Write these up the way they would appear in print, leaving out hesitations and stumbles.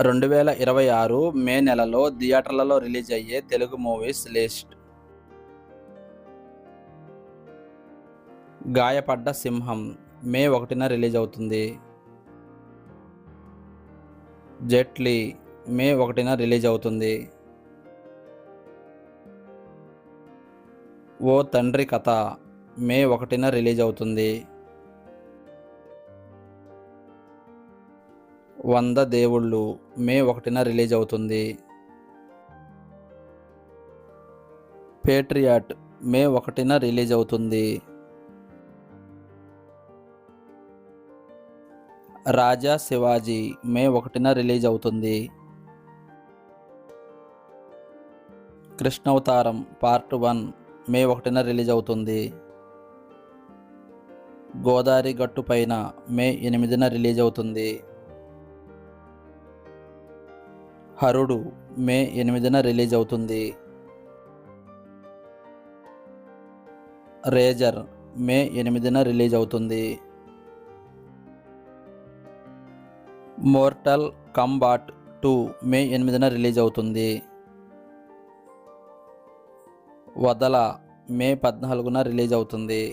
2026 మే నెలలో థియేటర్లలో రిలీజ్ అయ్యే తెలుగు మూవీస్ లిస్ట్. గాయపడ్డ సింహం మే 1న రిలీజ్ అవుతుంది. జెట్లీ మే 1న రిలీజ్ అవుతుంది. ఓ తండ్రి కథ మే 1న రిలీజ్ అవుతుంది. 100 దేవుళ్ళు మే 1న రిలీజ్ అవుతుంది. పేట్రియాట్ మే 1న రిలీజ్ అవుతుంది. రాజా శివాజీ మే 1న రిలీజ్ అవుతుంది. కృష్ణావతారం పార్ట్ 1 మే 1న రిలీజ్ అవుతుంది. గోదారి గట్టు పైన మే 8న రిలీజ్ అవుతుంది. హరుడు మే 8న రిలీజ్ అవుతుంది. రేజర్ మే 8న రిలీజ్ అవుతుంది. మోర్టల్ కంబాట్ 2 మే 8న రిలీజ్ అవుతుంది. వదల మే 14న రిలీజ్ అవుతుంది.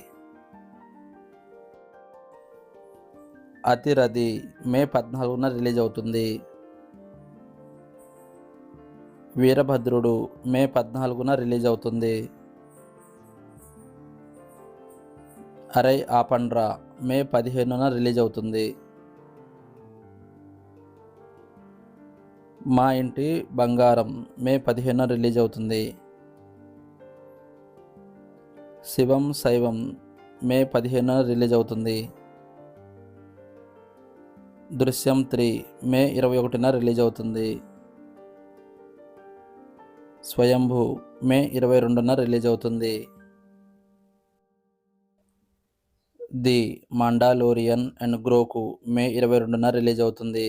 అతిరథి మే 14న రిలీజ్ అవుతుంది. వీరభద్రుడు మే 14న రిలీజ్ అవుతుంది. అరై ఆపండ్రా మే 15న రిలీజ్ అవుతుంది. మా ఇంటి బంగారం మే 15న రిలీజ్ అవుతుంది. శివం శైవం మే 15న రిలీజ్ అవుతుంది. దృశ్యం 3 మే 21న రిలీజ్ అవుతుంది. స్వయంభూ మే 22న రిలీజ్ అవుతుంది. The Mandalorian and Grogu May 22న రిలీజ్ అవుతుంది.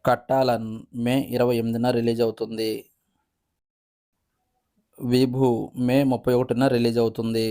కట్టాలన్ మే 28న రిలీజ్ అవుతుంది. విభూ మే 31న రిలీజ్ అవుతుంది.